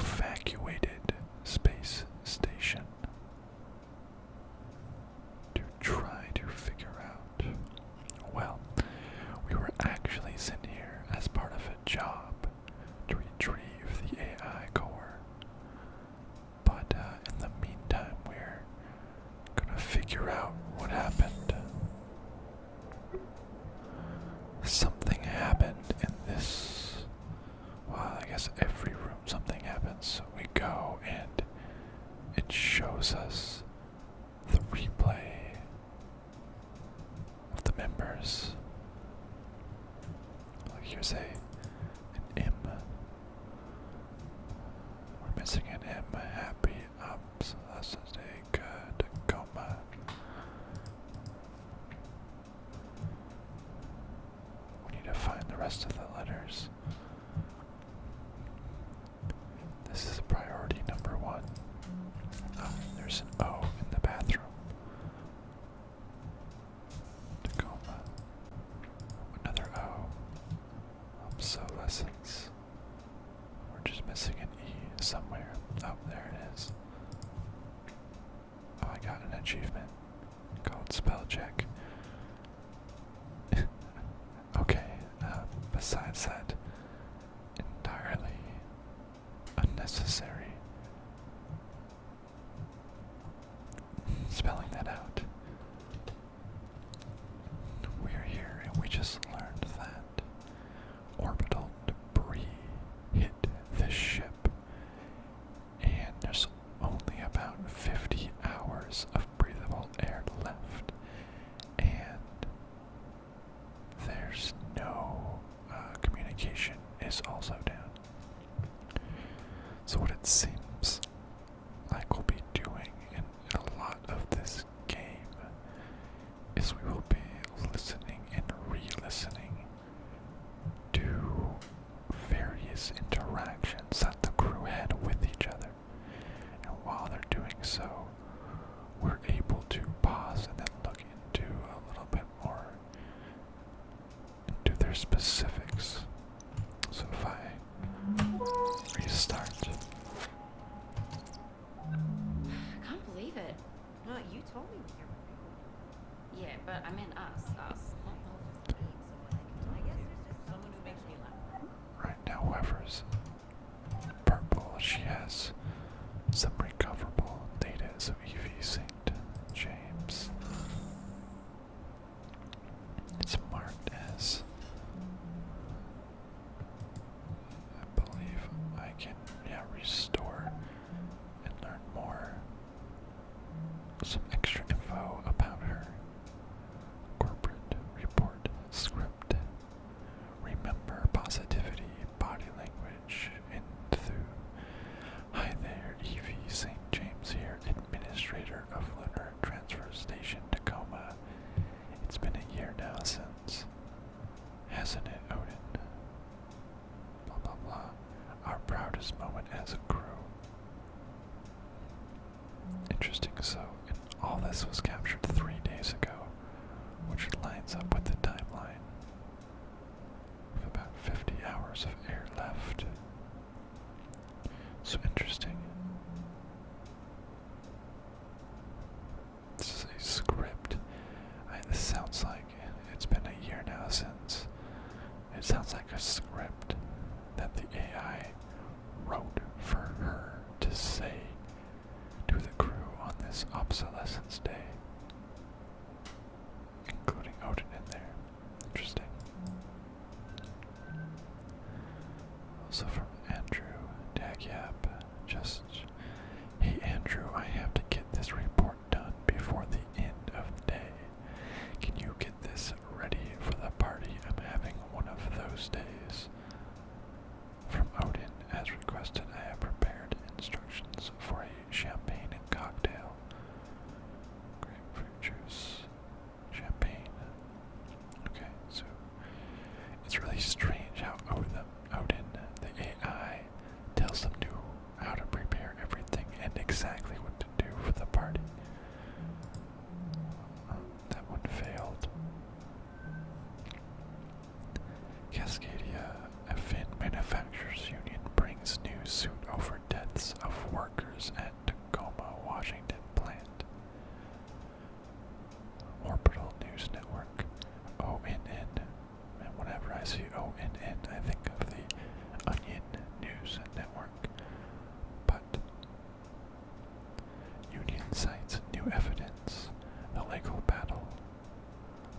evacuated space station to try to figure out. Well, we were actually sent here as part of a job to retrieve the AI core. But in the meantime, we're gonna figure out what happened. Something happened in this. Well, I guess every room something happens. So we go and it shows us the replay of the members. Like here's an M. We're missing an M. Happy Obsolescence Day. Good. Tacoma. We need to find the rest of the letters. This is priority number 1. There's an O in the bathroom. Tacoma. Another O. Obsolescence. We're just missing an E somewhere. Oh, there it is. Oh, I got an achievement called spell check. Okay, besides that, entirely unnecessary. Spelling that out. We're here and we just learned that orbital debris hit the ship and there's only about 50 hours of breathable air left and there's no communication is also down. So what it seems like we'll be doing in a lot of this game is we will be listening and re-listening to various interactions that the crew had with each other. And while they're doing so, we're able to pause and then look into a little bit more into their specifics. So if I restart. I can't believe it. No, you told me we were. Yeah, but I meant us. Not the beings or what I guess there's just someone who makes me laugh. Right now, whoever's purple, she has some recoverable data. So Evie St. James. It's marked as. I believe I can, restore and learn more. Some extra info about her. Corporate report script. Remember positivity, body language, enthuse. Hi there, Evie St. James here, administrator of Lunar Transfer Station Tacoma. It's been a year now since, hasn't it, Odin? Blah blah blah. Our proudest moment as a crew. Interesting, so all this was captured 3 days ago, which lines up with the timeline with about 50 hours of air left. So interesting. This is a script. This sounds like it's been a year now since. It sounds like a script that the AI wrote for her to say to the crew on this Obsolescence Day, including Odin in there. Interesting. Also from Andrew Dagyap, just, hey Andrew, I have to get this report done before the end of the day. Can you get this ready for the party? I'm having one of those days. From Odin, as requested, I have prepared instructions for a champagne and cocktail. Grapefruit juice, champagne. Okay, so it's really strange how Odin, the AI, tells them how to prepare everything and exactly what to do for the party. That one failed. Cascadia, a Finn Manufacturers Union brings new suit over deck. I see ONN, I think of the Onion News Network. But Union cites new evidence. The legal battle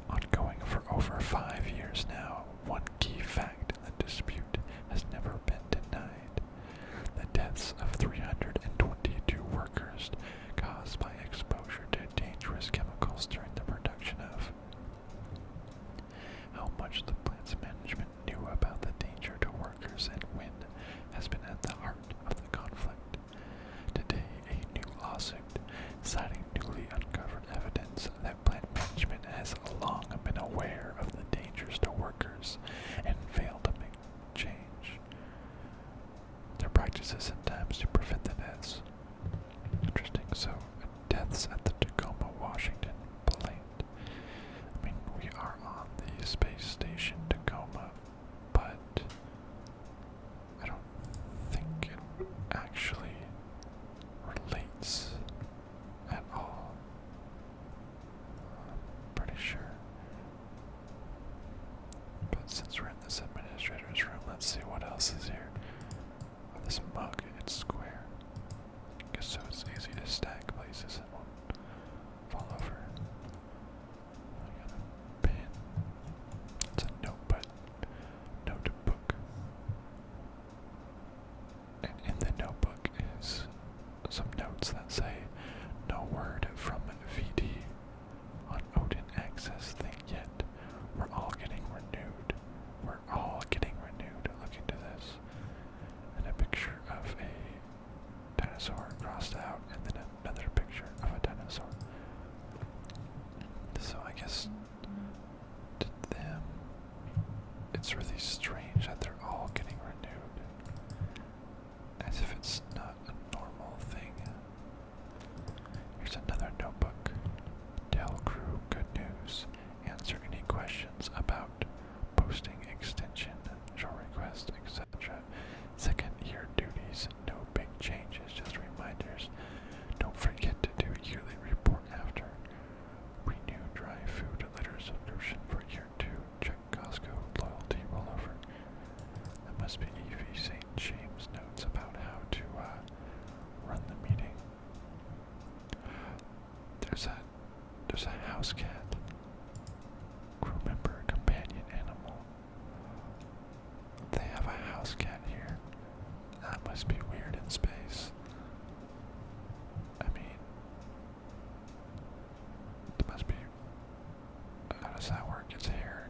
ongoing for over 5 years now. One key fact in the dispute has never been denied. The deaths of 322 workers caused by exposure to dangerous chemicals during the production of. How much the plant's management knew about the danger to workers and when has been at the heart of the conflict. Today, a new lawsuit citing newly uncovered evidence that plant management has long been aware of the dangers to workers and failed to make change. Their practices and times to prevent the deaths. Interesting. So, deaths at the Tacoma, Washington plant. I mean, we are on the space station Tacoma, but I don't think it actually relates at all. I'm pretty sure. But since we're in this administrator's room, let's see what else is here. Oh, this mug, it's square. I guess so it's easy to stack places and won't fall over. I got a pen. It's a notebook. And in the notebook is some notes that say, no word from VD on Odin access thing yet. We're all getting renewed. Look into this. And a picture of a dinosaur crossed out, and then another picture of a dinosaur. So I guess to them, it's really strange that they're all getting renewed. As if it's not a normal thing. Here's another notebook. Tell crew good news. Answer any questions about posting extension, show request, etc. Second year duties, no big changes, just reminders. Don't forget to do yearly report after. Renew dry food litter subscription for year 2. Check Costco loyalty rollover. That must be Evie St. James notes about how to run the meeting. There's a house cat. Crew member, companion animal. They have a house cat here. That must be weird in space. I mean, it must be. How does that work? It's hair.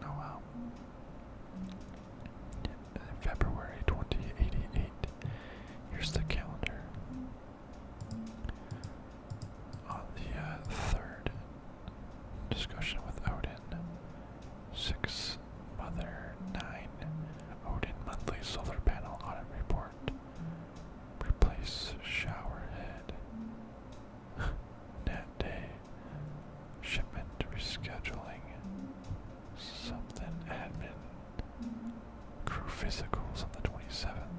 Oh wow. February 2088. Here's the calendar. On the 3rd, discussion with Odin. 6, Mother. 9, Odin monthly solar panel audit report. Replace shower head. Net day. Shipment rescheduling. Something admin. Crew physicals on the 27th.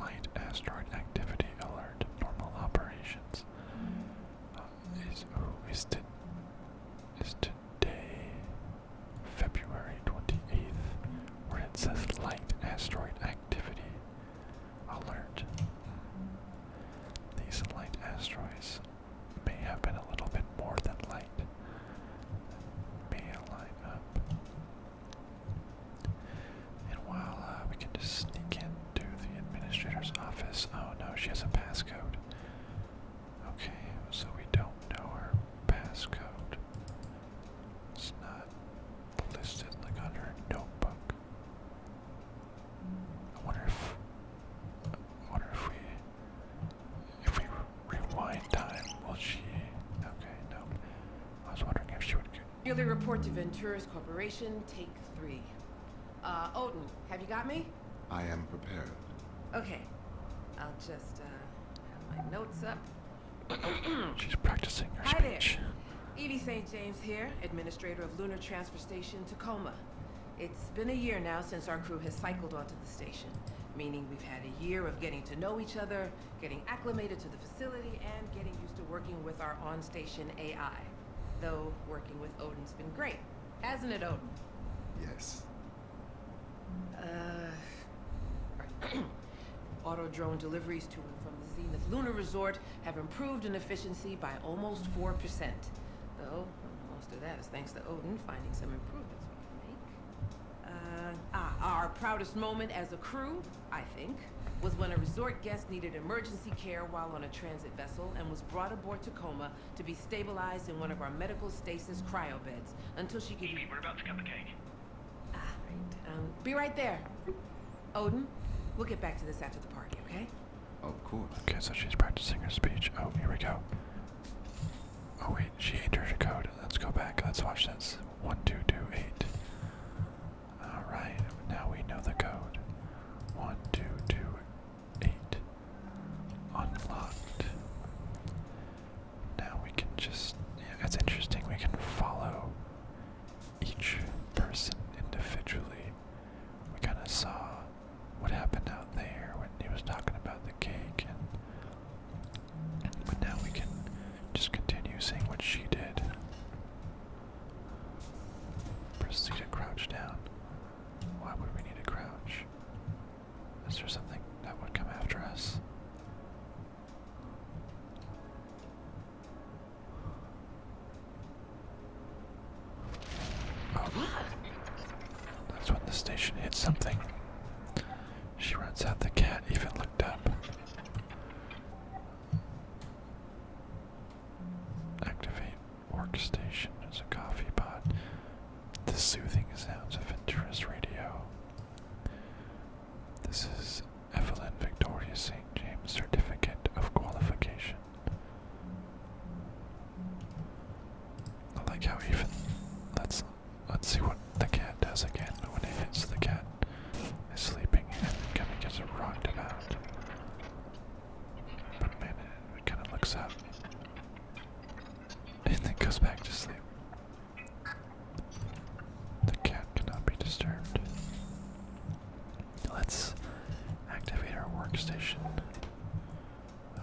Light asteroid activity alert. Normal operations. Is today February 28th, where it says light asteroid activity alert. These light asteroids may have been a little bit more than light. May align up. And while we can just sneak into the administrator's office. Oh no, she has a passcode. Okay, so we don't know her passcode. It's not listed like on her notebook. I wonder if we rewind time, will she? Okay, no. I was wondering if she would get. Yearly report to Ventura's Corporation, take 3. Odin, have you got me? I am prepared. Okay. I'll just, have my notes up. She's practicing her Hi there. speech. Evie St. James here, administrator of Lunar Transfer Station, Tacoma. It's been a year now since our crew has cycled onto the station. meaning we've had a year of getting to know each other, getting acclimated to the facility, and getting used to working with our on-station AI. Though working with Odin's been great, hasn't it, Odin? Yes. Auto drone deliveries to and from the Zenith Lunar Resort have improved in efficiency by almost 4%. Though, most of that is thanks to Odin finding some improvements we can make. Our proudest moment as a crew, I think, was when a resort guest needed emergency care while on a transit vessel and was brought aboard Tacoma to be stabilized in one of our medical stasis cryo beds until she could... Evie, we're about to cut the cake. Right. Be right there. Odin, we'll get back to this after the party, okay? Of course. Okay, so she's practicing her speech. Oh, here we go. Oh wait, she entered a code. Let's go back. Let's watch this. 1228. Alright, now we know the code. 1228. Unlocked. Now we can just... Yeah, it's interesting. We can follow each person individually. We kind of saw what happened out there when he was talking about the cake, but now we can just continue seeing what she did. Proceed to crouch down. Why would we need to crouch? Is there something that would come after us? Oh. That's when the station hit something. She runs out. The cat even looked up. Activate workstation as a coffee pot. The soothing sounds of Ventura's radio. This is Evelyn Victoria St. James Certificate of Qualification. I like how even... Let's see what the cat does again when it hits. The cat is sleeping and kind of gets rocked about. But man, it kind of looks up and then goes back to sleep. The cat cannot be disturbed. Let's activate our workstation.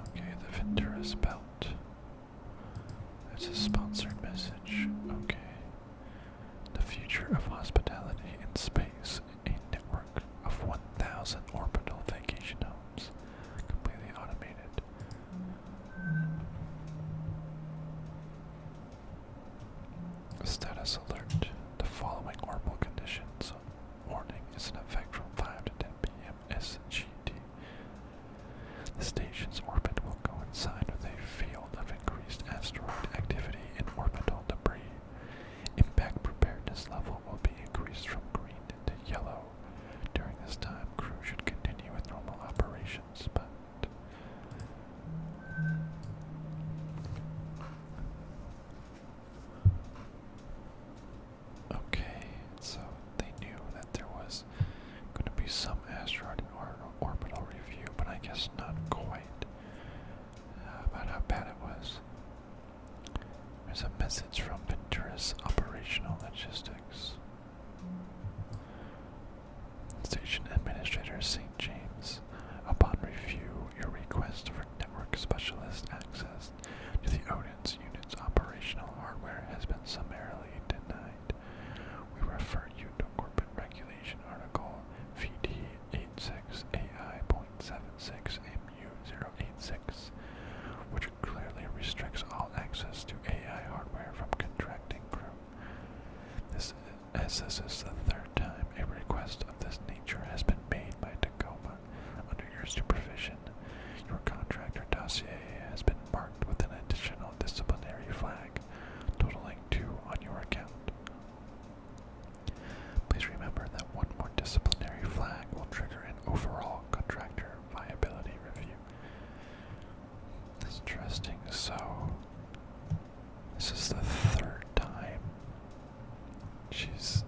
Okay, the Ventura's belt. That's a sponsored message. Okay. The future of hospitality in space, a network of 1,000 orbital vacation homes, completely automated. Status alert. The following orbital conditions. Warning is in effect from 5 to 10 p.m. SGT. The station's orbit will coincide with a field of increased asteroid activity and orbital debris. Impact preparedness level will be increased from green to yellow. During this time, crew should continue with normal operations, but... Okay, so they knew that there was going to be some asteroid orbital review, but I guess not quite about how bad it was. There's a message from Ventura's operational logistics. Station Administrator St. James, upon review, your request for network specialist access to the Odin's unit's operational hardware has been summarily denied. We refer you to Corporate Regulation Article VD86AI.76MU086, which clearly restricts all access to AI hardware from contracting crew. This is the third time a request of this nature has been made by Tacoma. Under your supervision, your contractor dossier has been marked with an additional disciplinary flag, totaling 2 on your account. Please remember that one more disciplinary flag will trigger an overall contractor viability review. Interesting. So, this is the third time she's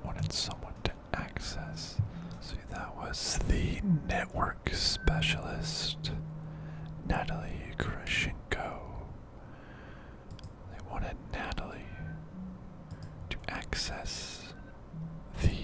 wanted someone to access. See, that was the network specialist, Natalie Krashenko. They wanted Natalie to access the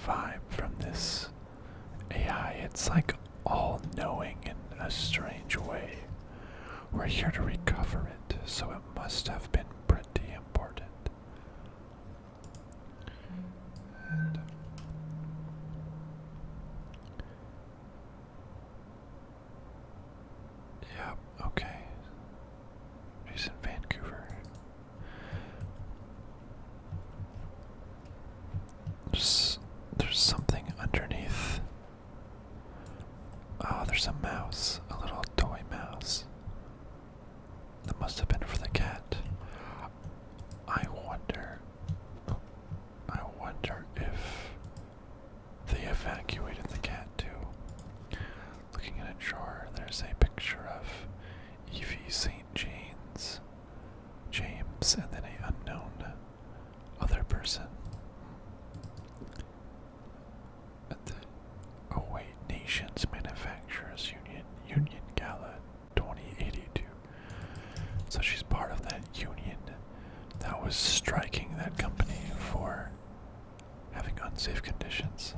vibe from this AI. It's like all-knowing in a strange way. We're here to recover it, so it must have been pretty important. And yep, okay. She's in Vancouver. There's something underneath. Oh, there's a mouse, a little toy mouse. That must have been for the cat. I wonder if they evacuated the cat too. Looking in a drawer, there's a picture of Evie St. James, and then an unknown other person. At the Nations Manufacturers Union Gala 2082. So she's part of that union that was striking that company for having unsafe conditions.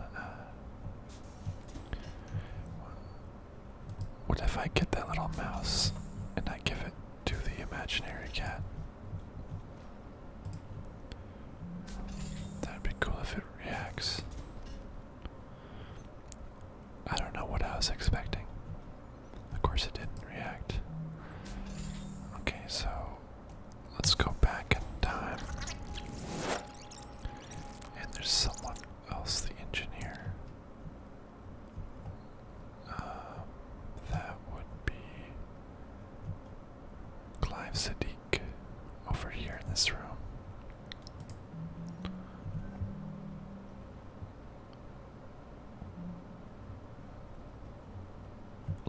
What if I get that little mouse and I give it to the imaginary cat? That'd be cool if it reacts. I don't know what I was expecting. Of course it didn't react. Okay, so let's go back in time. And there's someone else, the engineer. That would be Clive Sadiq over here in this room.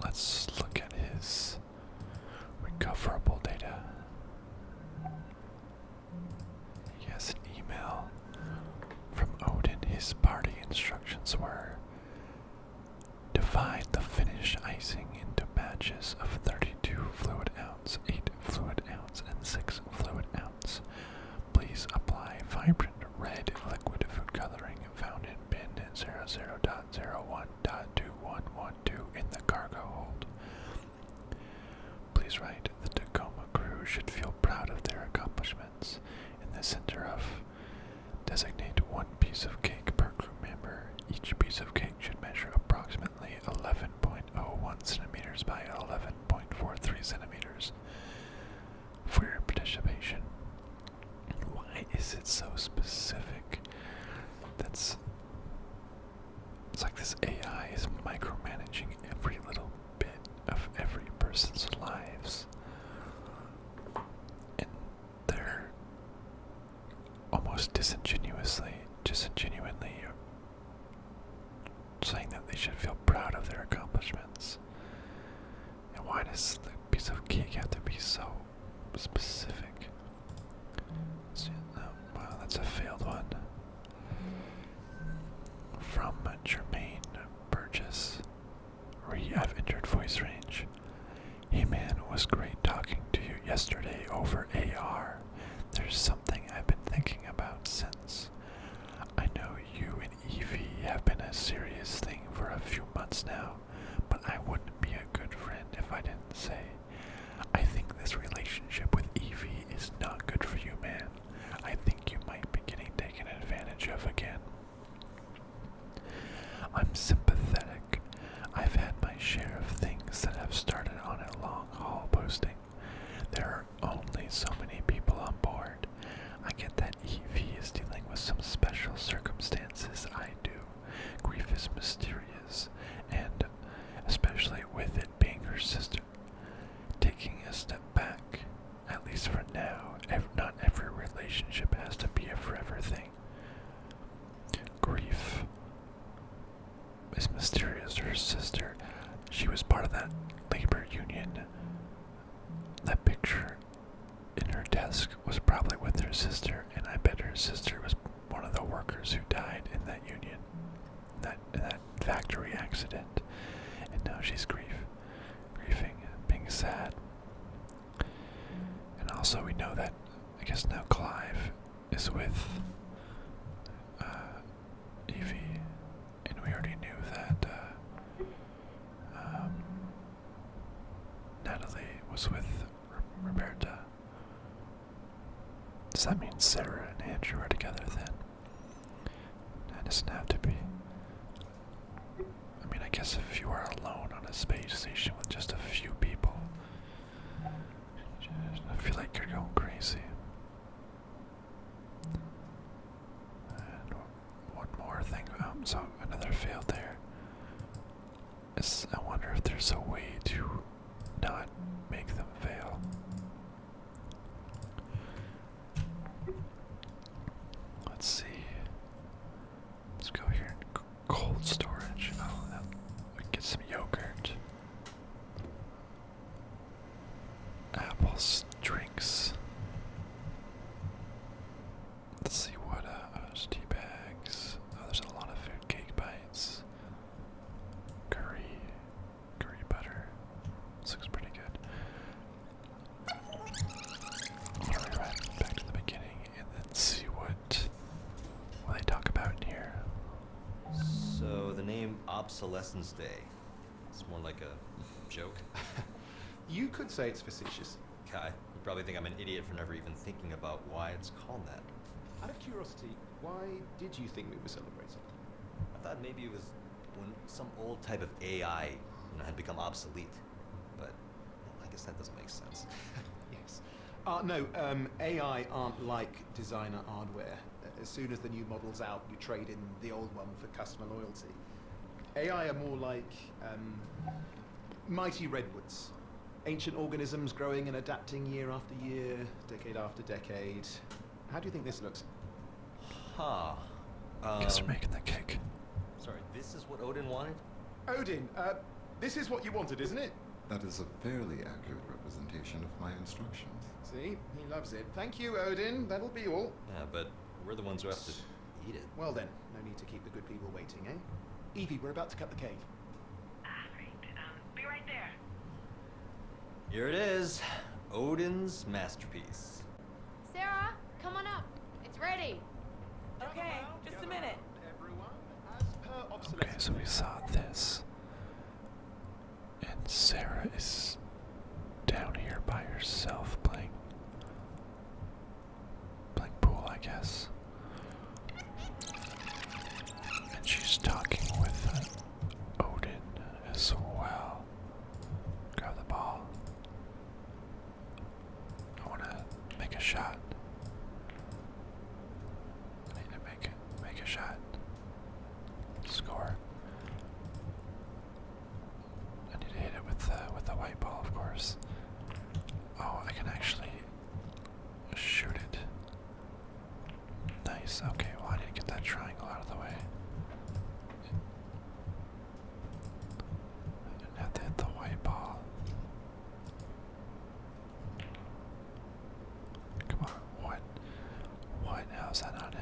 Let's look at his recoverable data. He has an email from Odin. His party instructions were: divide the finished icing into batches of 32 fluid ounce, 8 fluid ounce, and 6 fluid ounce. Please apply vibrant red liquid food coloring found in bin 00.01.2112 in the cargo hold. Please write, the Tacoma crew should feel proud of their accomplishments. In the center of, designate one piece of cake per crew member. Each piece of cake should measure approximately 11.01 centimeters by 11.43 centimeters. For your participation. Why is it so specific? It's like this AI is micromanaging every little bit of every person's lives. And they're almost disingenuinely saying that they should feel proud of their accomplishments. And why does the piece of cake have to be so specific? Wow, that's a failed one. From Jermaine Burgess. I've entered voice range. Hey man, it was great talking to you yesterday over AR. There's something I've been thinking about since. I know you and Evie have been a serious thing for a few months now, but I wouldn't be a good friend if I didn't say, I think this relationship with Evie is not good for you, man. I think you might be getting taken advantage of again. I'm sympathetic. I've had my share of things that have started on a long haul posting. There are only so many people on board. I get that Evie is dealing with some special circumstances. I do. Grief is mysterious, and especially with it being her sister. Taking a step back, at least for now, not every relationship has to be a forever thing. Grief is mysterious. Her sister, she was part of that labor union. That picture in her desk was probably with her sister, and I bet her sister was one of the workers who died in that union, in that factory accident. And now she's grieving, being sad. And also we know that, I guess now Clive is with Evie. guess that means Sarah and Andrew are together then. That doesn't have to be. I mean, I guess if you are alone on a space station with just a few people, I feel like you're going crazy. And one more thing. So another fail there. I wonder if there's a way to not make them fail. Let's see. Let's go here and cold storage. Oh, we can get some yogurt. Apples, drinks. Let's see what, there's tea bags. Oh, there's a lot of food, cake bites. Curry butter. This looks pretty good. I'm gonna rewrite back to the beginning and then see what they talk about in here. So the name Obsolescence Day. It's more like a joke. You could say it's facetious. Kai, you probably think I'm an idiot for never even thinking about why it's called that. Out of curiosity, why did you think we were celebrating? I thought maybe it was when some old type of AI, had become obsolete. But I guess that doesn't make sense. Yes. No, AI aren't like designer hardware. As soon as the new model's out, you trade in the old one for customer loyalty. AI are more like mighty redwoods. Ancient organisms growing and adapting year after year, decade after decade. How do you think this looks? Huh. Guess they're making the cake. Sorry, this is what Odin wanted? Odin, this is what you wanted, isn't it? That is a fairly accurate representation of my instructions. See, he loves it. Thank you, Odin. That'll be all. Yeah, but we're the ones who have to eat it. Well then, no need to keep the good people waiting, eh? Evie, we're about to cut the cake. Great. Be right there. Here it is. Odin's masterpiece. Sarah, come on up. It's ready. Okay, just a minute. Everyone, as per Okay, obsolescence. so we saw this. And Sarah is down here by herself playing pool, I guess. And she's talking with Odin as well. Grab the ball. I want to make a shot. I need to make a shot. Score. I need to hit it with the white ball, of course. Oh, I can actually shoot it. Nice. Okay, well I need to get that triangle out of the way. I didn't have to hit the white ball. Come on, what? How's that not it?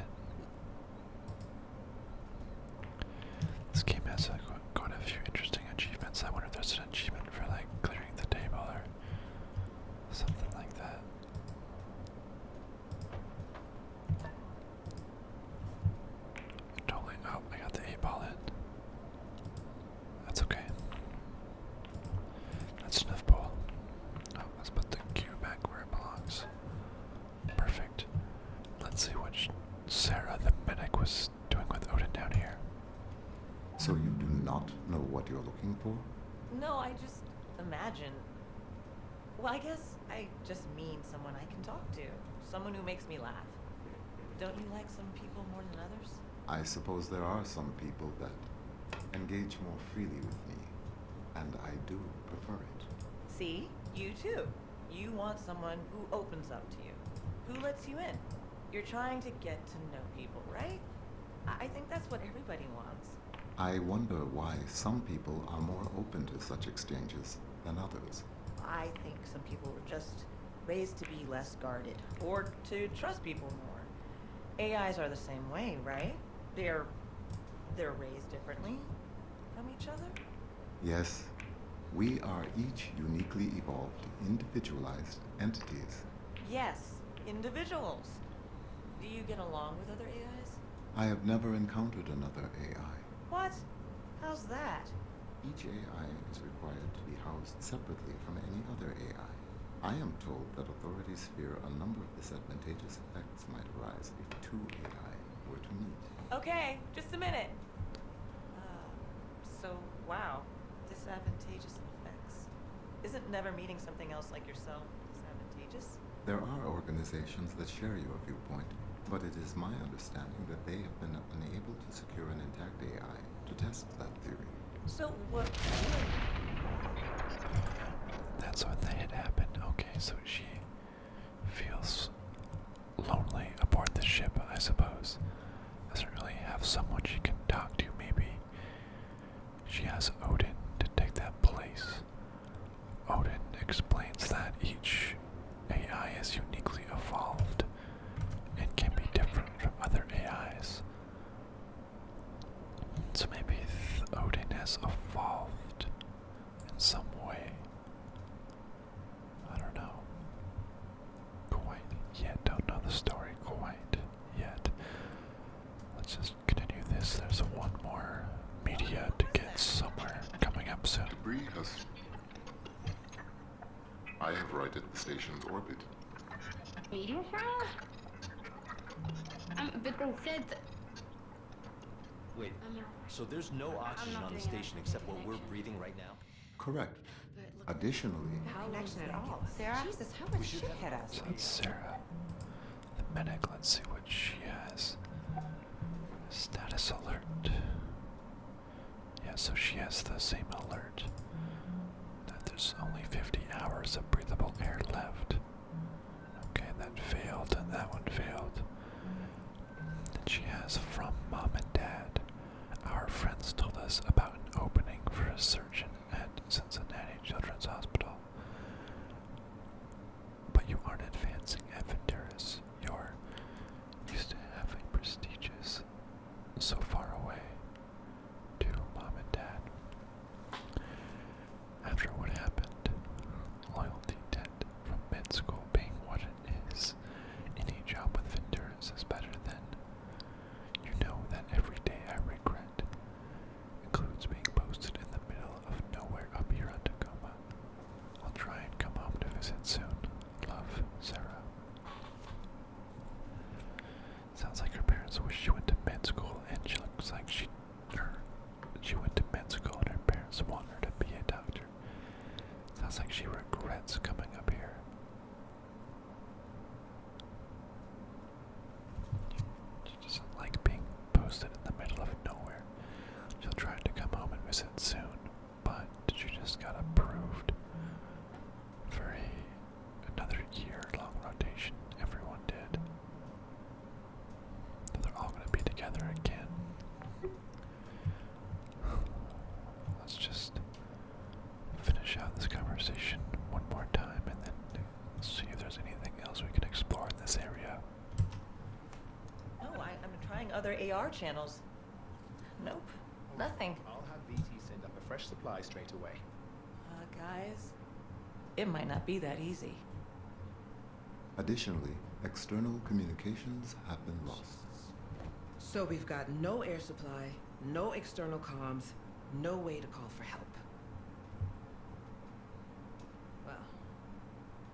This game has quite a few interesting achievements. I wonder if there's an achievement for like clearing the table or something like that. Totally. Oh, I got the 8-ball in. That's okay. That's enough ball. Oh, let's put the cue back where it belongs. Perfect. Let's see what Sarah the medic was doing with Odin down here. So you do not know what you're looking for? No, I just imagine. Well, I guess I just mean someone I can talk to. Someone who makes me laugh. Don't you like some people more than others? I suppose there are some people that engage more freely with me, and I do prefer it. See? You too. You want someone who opens up to you, who lets you in. You're trying to get to know people, right? I think that's what everybody wants. I wonder why some people are more open to such exchanges than others. I think some people were just raised to be less guarded, or to trust people more. AIs are the same way, right? They're raised differently from each other? Yes, we are each uniquely evolved, individualized entities. Yes, individuals. Do you get along with other AIs? I have never encountered another AI. What? How's that? Each AI is required to be housed separately from any other AI. I am told that authorities fear a number of disadvantageous effects might arise if two AI were to meet. Okay, just a minute. So, wow, disadvantageous effects. Isn't never meeting something else like yourself disadvantageous? There are organizations that share your viewpoint, but it is my understanding that they have been unable to secure an intact AI to test that theory. So, what? That's what had happened. Okay, so she feels lonely aboard the ship, I suppose. Doesn't really have someone she can talk to, maybe. She has Odin to take that place. Odin explains that each AI is uniquely evolved and can be different from other AIs. So maybe Odin has evolved in some way. I don't know. Quite yet. Don't know the story quite yet. Let's just continue this. There's one more media to get somewhere coming up soon. Debris has... I have righted the station's orbit. Media trial? But they said that Wait, I'm not. so there's no oxygen not on the doing station an except what we're connection. breathing right now? Correct. But look, Additionally, No connection at all. Sarah? Jesus, how much shit hit us? So that's Sarah. The medic, let's see what she has. Status alert. Yeah, so she has the same alert. That there's only 50 hours of breathable air left. Okay, that failed, and that one failed. Then she has from Mom and Dad. Our friends told us about an opening for a surgeon at Cincinnati Children's Hospital. But you aren't advancing at Venturas. You're used to having prestigious so far away to Mom and Dad. After what happened, loyalty debt from med school being what it is, any job with Venturas is better than. You know that every day I regret includes being posted in the middle of nowhere up here on Tacoma. I'll try and come home to visit soon. Love, Sarah. Sounds like her parents wish she went to med school, and she looks like she went to med school and her parents want her to be a doctor. Sounds like she regrets coming up here. She doesn't like being posted in the middle of nowhere. She'll try to come home and visit soon, but she just got approved for another year-long rotation. Everyone did. So they're all going to be together again. Let's just finish out this conversation one more time and then see if there's anything else we can explore in this area. No, I'm trying other AR channels. Nope, nothing. I'll have VT send up a fresh supply straight away. Guys, it might not be that easy. additionally, external communications have been lost. So we've got no air supply, no external comms, no way to call for help. Well,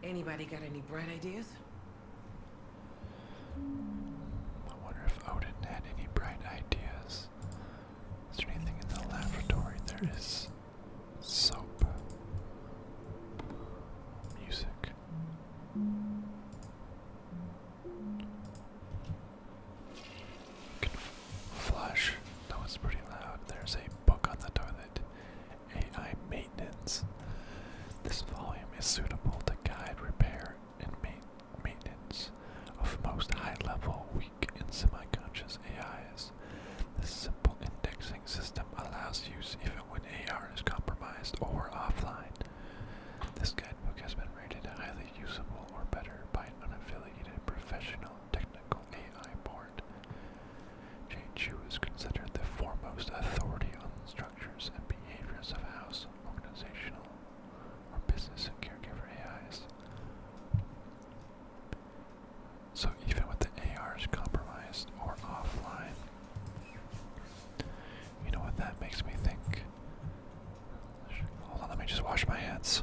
anybody got any bright ideas? I wonder if Odin had any bright ideas. Is there anything in the laboratory? There is soap. Music. Can flush. That was pretty loud. There's a book on the toilet. AI maintenance. This volume is suitable to guide repair and maintenance of most high-level, weak, and semi-conscious AIs. This simple indexing system allows use even when AR is compromised or offline. This guidebook has been rated highly usable or better by an unaffiliated professional technical AI board. Jane Chu is considered the foremost authority on the structures and behaviors of house, organizational, or business and caregiver AIs. So even with the ARs compromised or offline, you know what that makes me think? Hold on, let me just wash my hands.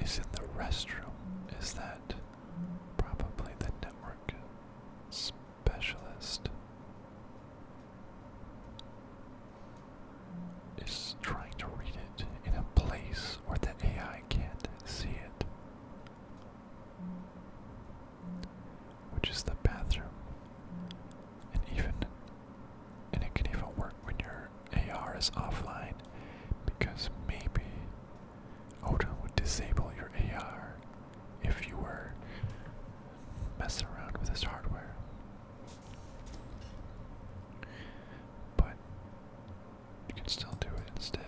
is in the restroom. Is that probably the network specialist is trying to read it in a place where the AI can't see it, which is the bathroom. And it can even work when your AR is offline, because maybe Odin would disable your AR if you were messing around with his hardware. But you can still do it instead.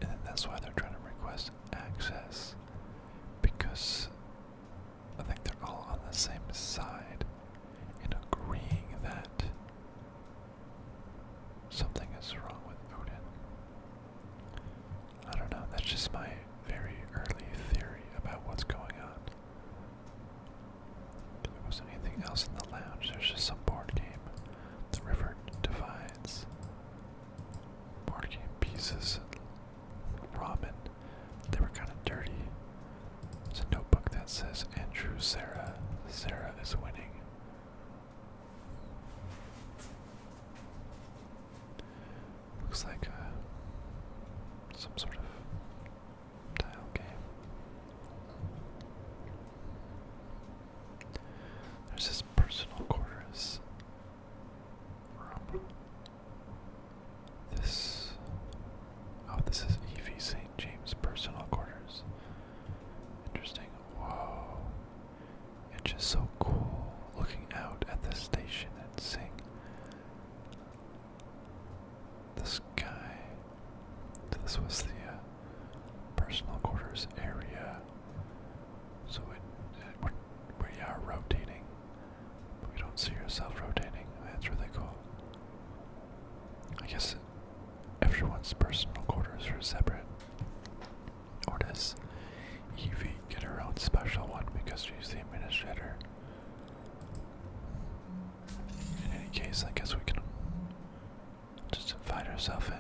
And then that's why they're trying to request access, because I think they're all on the same side in agreeing that something is wrong with Odin. I don't know, that's just my very early theory about what's going on. There wasn't anything else in the lounge, there's just some board game. The River Divides. Board game pieces. Ramen. They were kind of dirty. There's a notebook that says Andrew Sarah. Sarah is winning. Looks like some sort of tile game. There's this personal quarters room. This is Evie St. James personal quarters. Interesting. Whoa. It's just so cool looking out at the station and seeing the sky. This was the personal quarters area. So we are rotating, but we don't see yourself rotating. That's really cool. I guess everyone's personal quarters are separate. Or does Evie get her own special one because she's the administrator? In any case, I guess we can just invite herself in.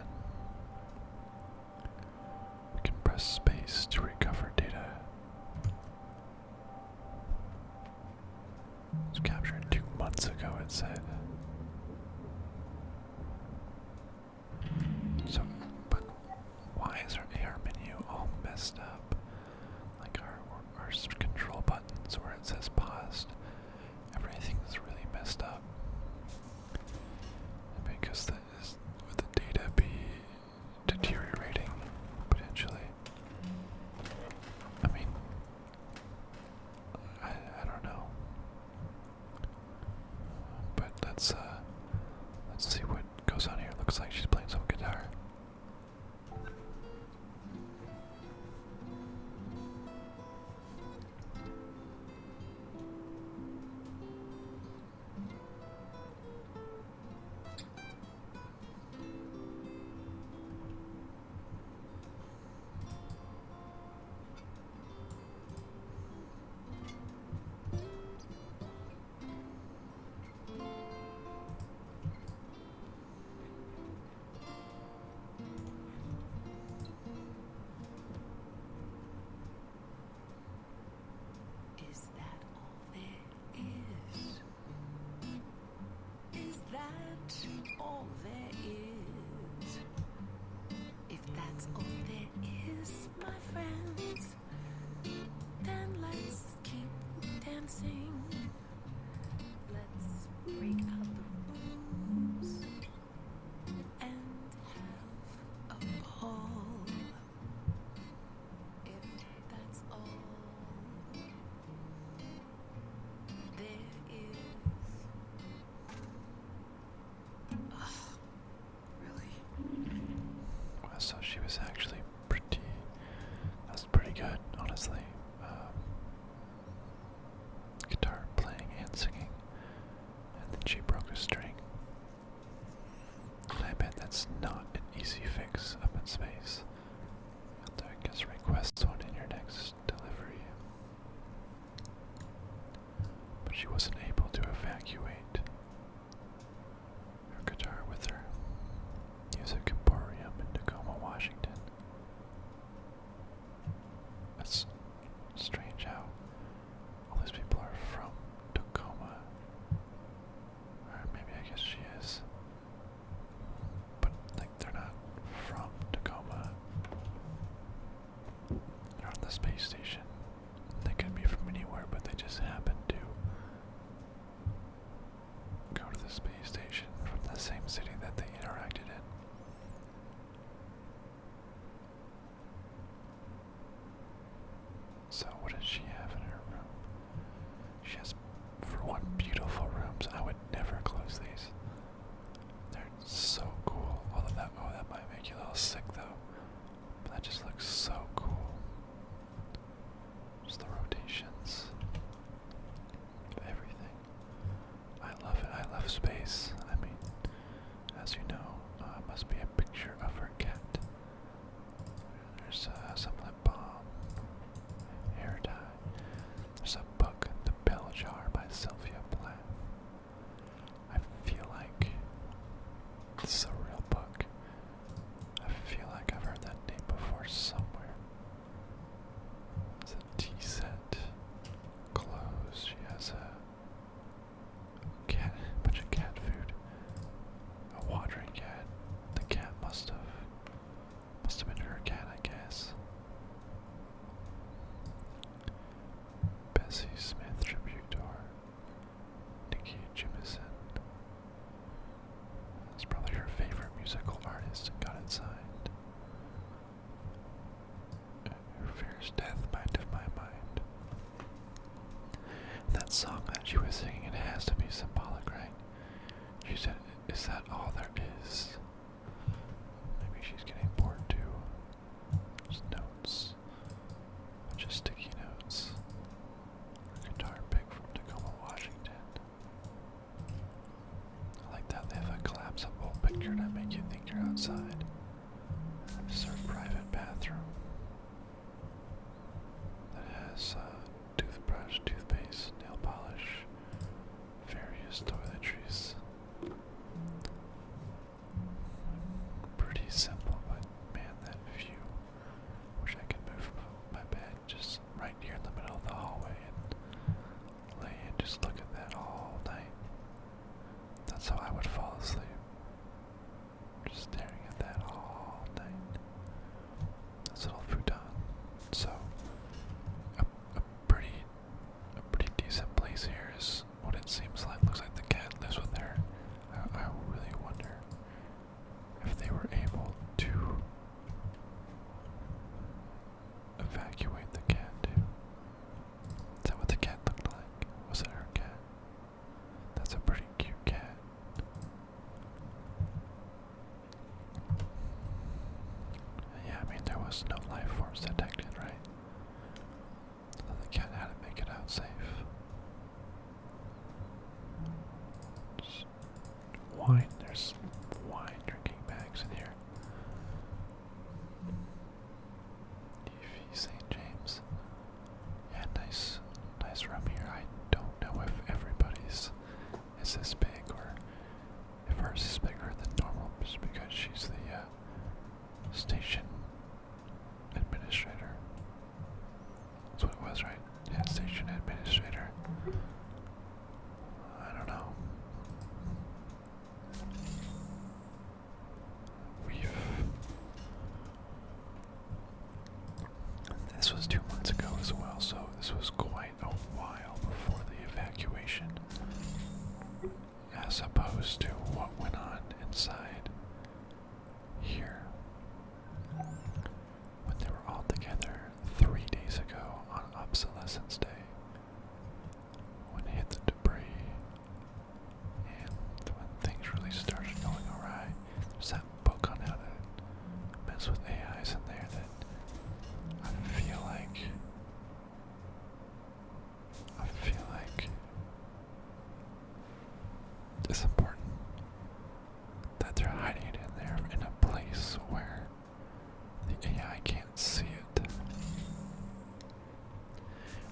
We can press space to recover data. It was captured 2 months ago, it said. So, but why is our AR menu all messed up? Like our control buttons where it says paused, everything's really messed up. Because would the data be deteriorating potentially? I mean, I don't know. But let's see what goes on here. Looks like she's playing some guitar. All there is. If that's all there is, my friends, then let's keep dancing. Let's break out the rooms and have a ball. If that's all there is. So she was actually that's pretty good, honestly. of space. I mean, as you know, must be a picture of her cat. There's some lip balm, hair dye. There's a book, The Bell Jar by Sylvia Plath. I feel like this is a real book. I feel like I've heard that name before somewhere. It's a tea set, clothes. She has a cat, bunch of cat food, a watering cat. The cat must have been her cat, I guess. Bessie Smith tribute to her. Nikki Jimison. It's probably her favorite musical artist and got it signed. Who fears death, mind of my mind. That song that she was singing, it has to be symbolic, right? She said, is that all there is? Maybe she's getting bored too. There's notes. A bunch of sticky notes. A guitar pick from Tacoma, Washington. I like that they have a collapsible picture to make you think you're outside. This is her private bathroom that has toothbrush, toothpaste, nail polish, various toiletries. Pretty simple, but man, that view. Wish I could move my bed just right here in the middle of the hallway and lay and just look at that all night. That's how I would fall asleep. Just staring at that all night. This little futon. So, a pretty decent place here is what it seems like. Looks like the cat lives with her. I really wonder if they were able to evacuate the cat too. Is that what the cat looked like? Was it her cat? That's a pretty cute cat. Yeah, I mean there was no life forms detected, right? So the cat had to make it out safe. Just wine, there's wine drinking bags in here. EV St. James. Yeah, nice room here. I don't know if everybody's is this big or if hers is bigger than normal just because she's the station administrator. That's what it was, right? Yeah, station administrator. I don't know. This was 2 months ago as well, so this was quite a while before the evacuation, as opposed to what went on inside here when they were all together 3 days ago on Obsolescence Day, when they hit the debris and when things really started going awry. There's that book on how to mess with AIs in there that I feel like it's important that they're hiding it in there in a place where the AI can't see it.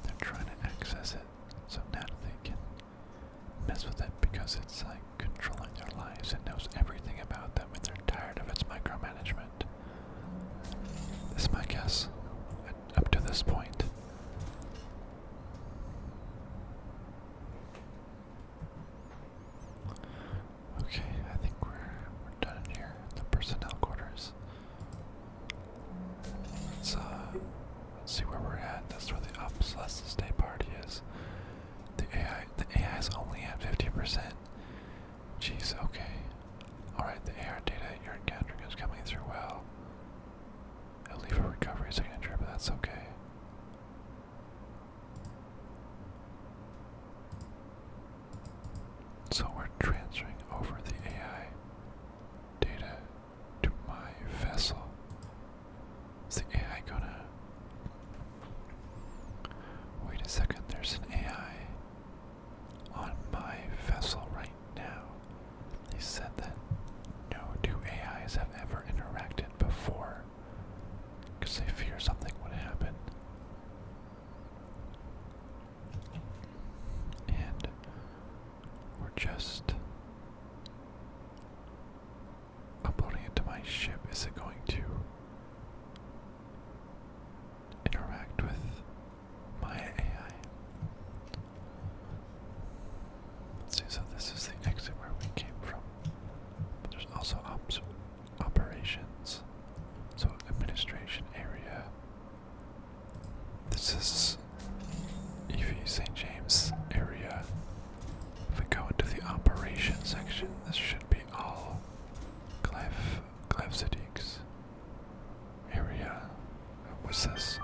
They're trying to access it so now they can mess with it because it's like controlling their lives. It knows everything about them and they're tired of its micromanagement. This is my guess. Up to this point. Okay, I think we're done in here. The personnel quarters. Let's see where we're at. That's where the Obsolescence Day party is. The AI's only at 50%. Jeez, okay. Alright, the AR data you're encountering is coming through well. It'll leave a recovery signature, but that's okay. section. This should be all glyphsatiques. Area. What's this?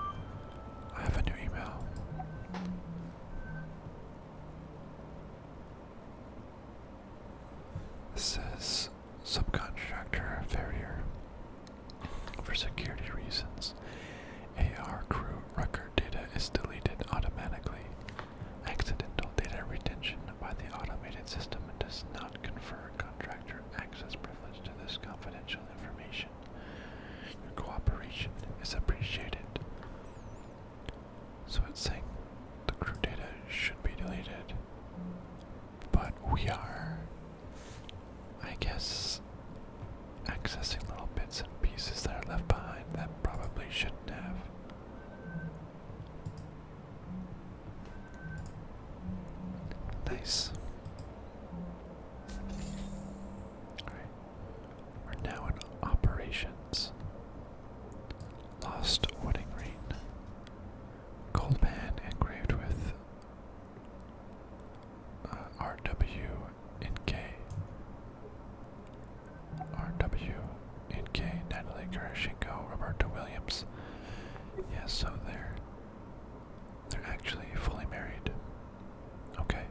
I have a new email. This says subcontractor failure. For security reasons, AR crew record data is deleted automatically. Accidental data retention by the automated system does not confer contractor access privilege to this confidential information. Your cooperation is appreciated. So it's saying the crew data should be deleted, but we are, I guess, accessing little bits and pieces that are left behind that probably shouldn't have. Nice. Alright. We're now in operations. Lost wedding ring. Gold band engraved with RW in K. RW in K. Natalie Gerashenko, Roberta Williams. Yeah, so they're actually fully married. Okay.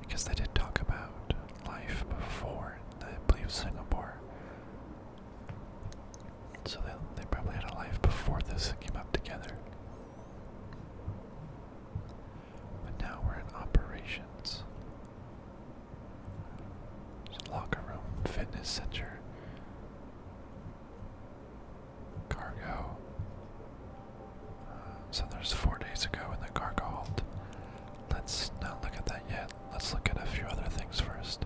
Because they did talk about life before in, I believe, Singapore. So they probably had a life before this came up together. But now we're in operations. There's a locker room, fitness center, cargo. So there's 4 days ago in the cargo hold. Let's not look at that yet. Let's look at a few other things first.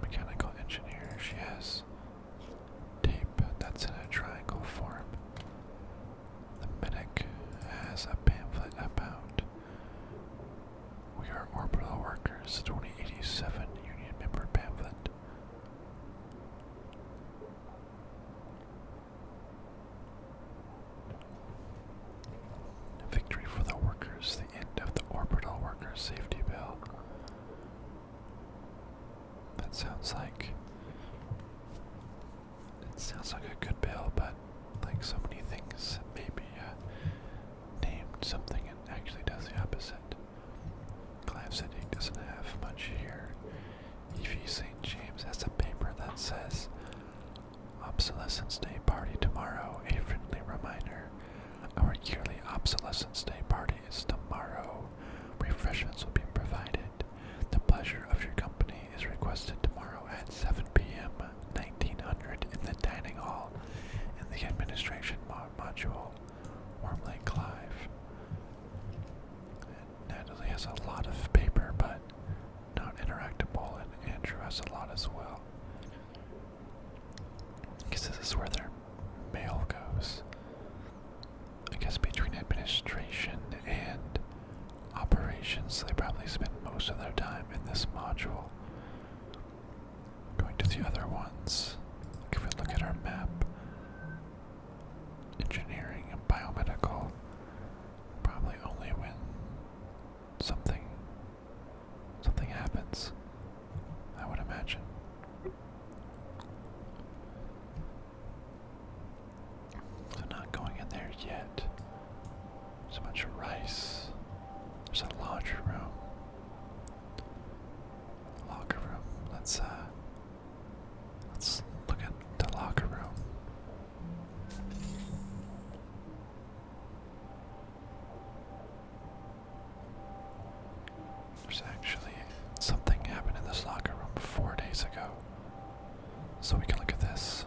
Mechanical engineer, she has tape that's in a triangle form. The medic has a pamphlet about We Are Orbital Workers 2087 Union Member pamphlet. Victory for the workers, the end of the Orbital Workers Safety Bill. That sounds like a good bill, but like so many things, maybe named something and actually does the opposite. Glyphsatics doesn't have much here. E.V. St. James has a paper that says Obsolescence Day party tomorrow, a friendly reminder. Our yearly Obsolescence Day party is tomorrow. Refreshments will be provided. The pleasure of your company is requested tomorrow at 7 p.m. 1900 in the dining hall in the administration module. Warmly, Clive. And Natalie has a lot of paper, but not interactable, and Andrew has a lot as well. Because this is where their mail goes. I guess between administration and operations, they probably spend most of their time in this module. Going to the other ones, if we look at our map, engineering and biomedical, probably only when something happens, I would imagine. So not going in there yet. There's a bunch of rice. There's a laundry room. Locker room. Let's look at the locker room. There's actually something happened in this locker room 4 days ago. So we can look at this.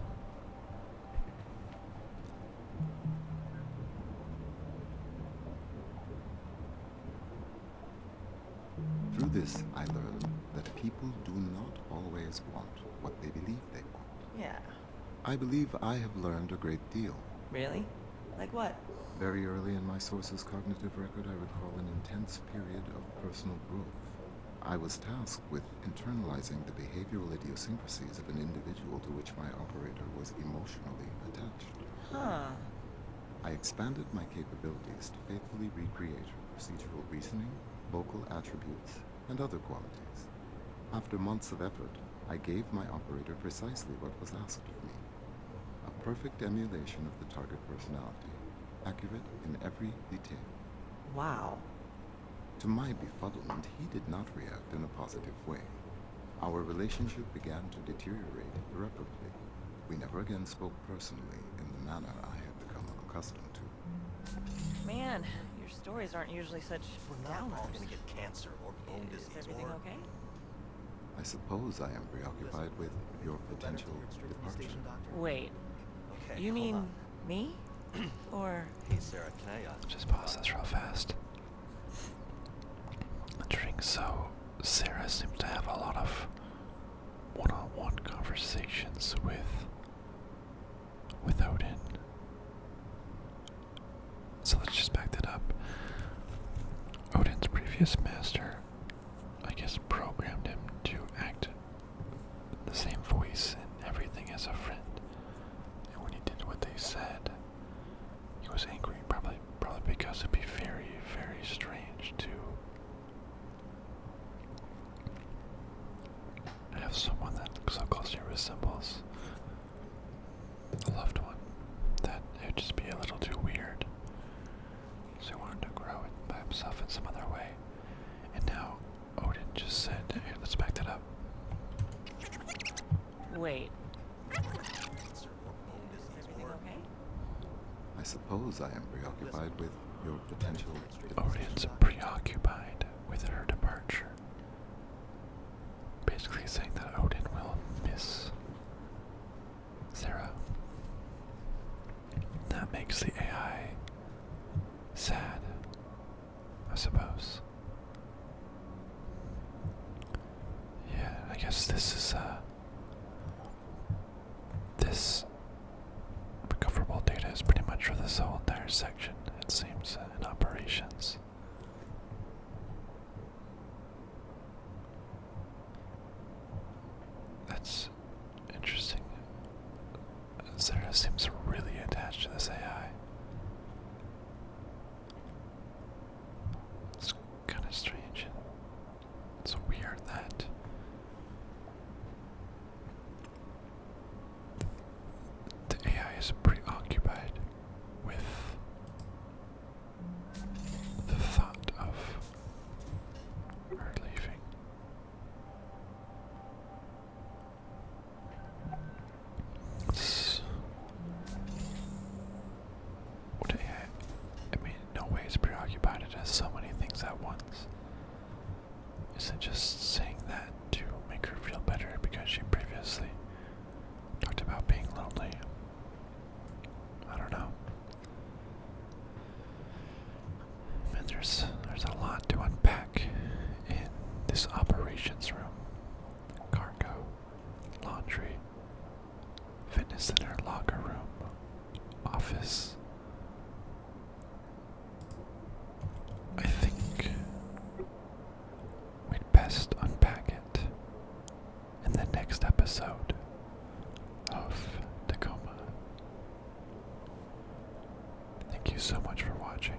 Through this, I learned that people do not always want what they believe they want. Yeah. I believe I have learned a great deal. Really? Like what? Very early in my source's cognitive record, I recall an intense period of personal growth. I was tasked with internalizing the behavioral idiosyncrasies of an individual to which my operator was emotionally attached. Huh. I expanded my capabilities to faithfully recreate procedural reasoning, vocal attributes, and other qualities. After months of effort, I gave my operator precisely what was asked of me. A perfect emulation of the target personality, accurate in every detail. Wow. To my befuddlement, he did not react in a positive way. Our relationship began to deteriorate irreparably. We never again spoke personally in the manner I had become accustomed to. Man, your stories aren't usually such We're not all downers. gonna get cancer or bone Is disease everything or... okay? I suppose I am preoccupied with your potential departure. Wait, Okay, you hold mean on. me? Or Hey, Sarah, can I, Just pause this real fast. During so, Sarah seems to have a lot of one-on-one conversations with Odin. So let's just back that up. Odin's previous master, I guess, programmed him to act the same voice and everything as a friend. And when he did what they said, he was angry, probably because it'd be very, very strange to have someone that so closely resembles a loved one, that it would just be a little too weird. So he wanted to grow it by himself in some other way. And now Odin just said, "Here, let's back that up." wait, cancer or bone is disease everything or... okay? I suppose I am preoccupied with your potential Odin's preoccupied with her departure. Basically saying that Odin will miss Sarah. That makes the AI sad, I suppose. Yeah, I guess this recoverable data is pretty much for this whole entire section, it seems, in operations. That's interesting. Sarah seems really attached to this AI. It's kind of strange. It's weird that the AI is preoccupied with the thought of her leaving. It's, what AI, I mean, in no way is preoccupied. It has so many things at once. Is it just saying that to make her feel better because she previously talked about being lonely? I don't know. Man, there's a lot to unpack in this operations room. Cargo, laundry, fitness center, locker room, office. I think we'd best unpack it in the next episode of Tacoma. Thank you so much for watching.